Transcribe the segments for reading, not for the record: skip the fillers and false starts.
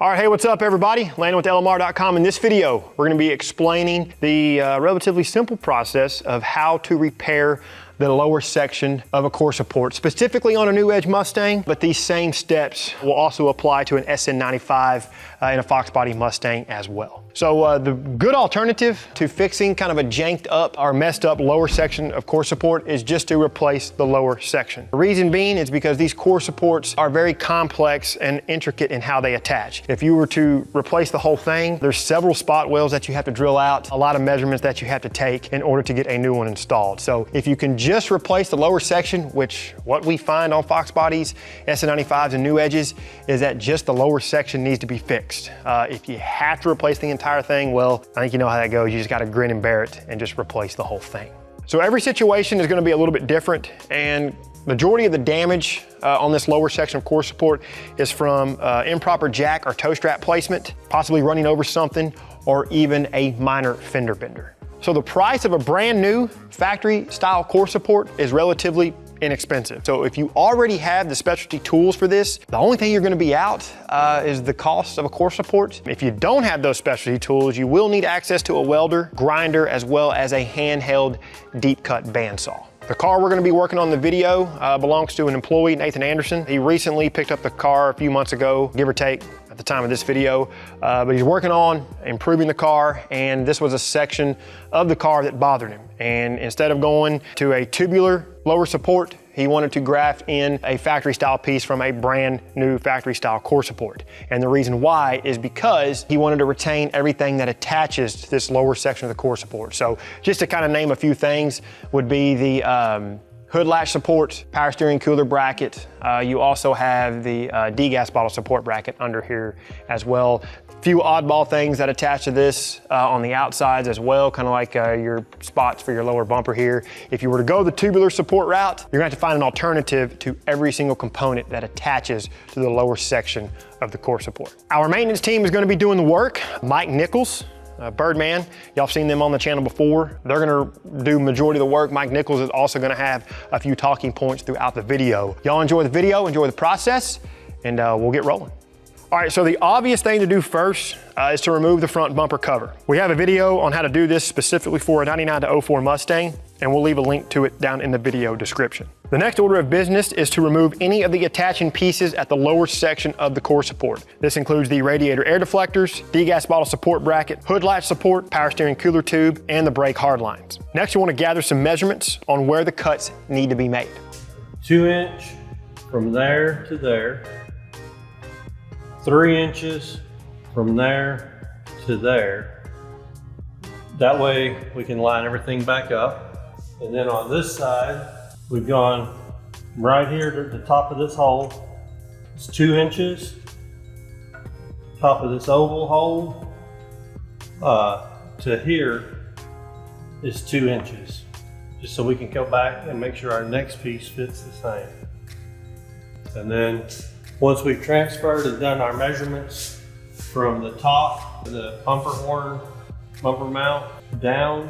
All right, hey, what's up everybody? LandonWithLMR.com. In this video, we're gonna be explaining the relatively simple process of how to repair the lower section of a core support, specifically on a new Edge Mustang, but these same steps will also apply to an SN95 and a Fox body Mustang as well. So the good alternative to fixing kind of a janked up or messed up lower section of core support is just to replace the lower section. The reason being is because these core supports are very complex and intricate in how they attach. If you were to replace the whole thing, there's several spot welds that you have to drill out, a lot of measurements that you have to take in order to get a new one installed. So if you can just replace the lower section, which what we find on Fox bodies, SN95s and new Edges, is that just the lower section needs to be fixed. If you have to replace the entire thing, well, I think you know how that goes. You just gotta grin and bear it and just replace the whole thing. So every situation is gonna be a little bit different, and majority of the damage on this lower section of core support is from improper jack or toe strap placement, possibly running over something, or even a minor fender bender. So the price of a brand new factory style core support is relatively inexpensive. So if you already have the specialty tools for this, the only thing you're gonna be out is the cost of a core support. If you don't have those specialty tools, you will need access to a welder, grinder, as well as a handheld deep cut bandsaw. The car we're gonna be working on the video belongs to an employee, Nathan Anderson. He recently picked up the car a few months ago, give or take, at the time of this video, but he's working on improving the car, and this was a section of the car that bothered him. And instead of going to a tubular lower support, he wanted to graft in a factory style piece from a brand new factory style core support. And the reason why is because he wanted to retain everything that attaches to this lower section of the core support. So just to kind of name a few things would be the hood latch support, power steering cooler bracket. You also have the degas bottle support bracket under here as well. Few oddball things that attach to this on the outsides as well, kind of like your spots for your lower bumper here. If you were to go the tubular support route, you're gonna have to find an alternative to every single component that attaches to the lower section of the core support. Our maintenance team is gonna be doing the work. Mike Nichols, Birdman, y'all seen them on the channel before. They're gonna do majority of the work. Mike Nichols is also gonna have a few talking points throughout the video. Y'all enjoy the video, enjoy the process, and we'll get rolling. All right, so the obvious thing to do first is to remove the front bumper cover. We have a video on how to do this specifically for a 99 to 04 Mustang, and we'll leave a link to it down in the video description. The next order of business is to remove any of the attaching pieces at the lower section of the core support. This includes the radiator air deflectors, degas bottle support bracket, hood latch support, power steering cooler tube, and the brake hard lines. Next, you want to gather some measurements on where the cuts need to be made. 2 inch from there to there. 3 inches from there to there. That way we can line everything back up. And then on this side, we've gone right here to the top of this hole. It's 2 inches. Top of this oval hole to here is 2 inches. Just so we can go back and make sure our next piece fits the same. And then once we've transferred and done our measurements from the top, the bumper horn, bumper mount, down,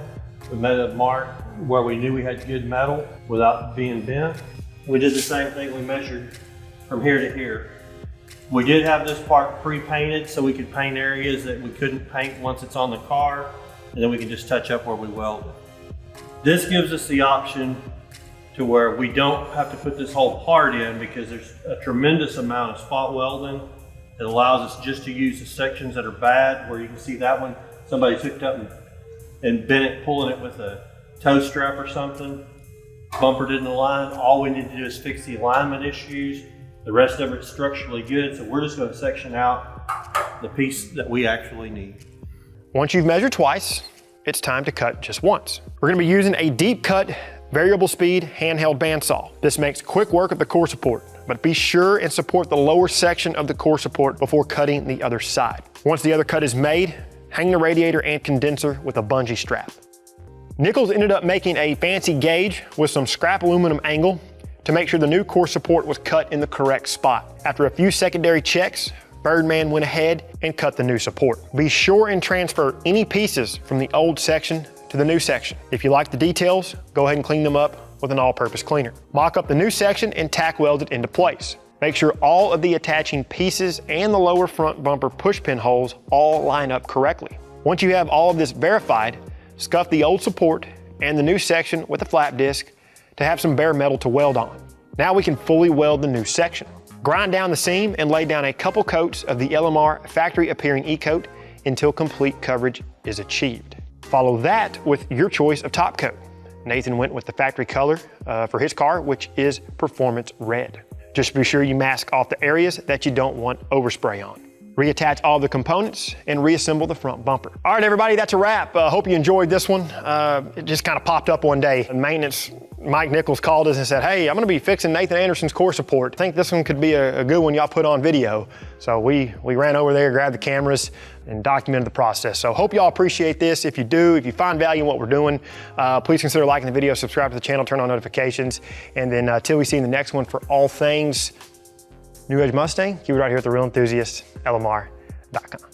we made a mark where we knew we had good metal without being bent. We did the same thing, we measured from here to here. We did have this part pre-painted so we could paint areas that we couldn't paint once it's on the car, and then we can just touch up where we welded. This gives us the option to where we don't have to put this whole part in, because there's a tremendous amount of spot welding. It allows us just to use the sections that are bad, where you can see that one, somebody's hooked up and bent it, pulling it with a toe strap or something. Bumper didn't align. All we need to do is fix the alignment issues. The rest of it's structurally good, so we're just gonna section out the piece that we actually need. Once you've measured twice, it's time to cut just once. We're gonna be using a deep cut variable speed handheld bandsaw. This makes quick work of the core support, but be sure and support the lower section of the core support before cutting the other side. Once the other cut is made, hang the radiator and condenser with a bungee strap. Nichols ended up making a fancy gauge with some scrap aluminum angle to make sure the new core support was cut in the correct spot. After a few secondary checks, Birdman went ahead and cut the new support. Be sure and transfer any pieces from the old section to the new section. If you like the details, go ahead and clean them up with an all-purpose cleaner. Mock up the new section and tack weld it into place. Make sure all of the attaching pieces and the lower front bumper pushpin holes all line up correctly. Once you have all of this verified, scuff the old support and the new section with a flap disc to have some bare metal to weld on. Now we can fully weld the new section. Grind down the seam and lay down a couple coats of the LMR factory appearing E-coat until complete coverage is achieved. Follow that with your choice of top coat. Nathan went with the factory color for his car, which is Performance Red. Just be sure you mask off the areas that you don't want overspray on. Reattach all the components and reassemble the front bumper. All right, everybody, that's a wrap. Hope you enjoyed this one. It just kind of popped up one day. Maintenance Mike Nichols called us and said, hey, I'm gonna be fixing Nathan Anderson's core support. I think this one could be a good one y'all put on video. So we ran over there, grabbed the cameras, and documented the process. So hope y'all appreciate this. If you do, if you find value in what we're doing, please consider liking the video, subscribe to the channel, turn on notifications, and then till we see you in the next one, for all things New Edge Mustang, keep it right here at the Real Enthusiast, LMR.com.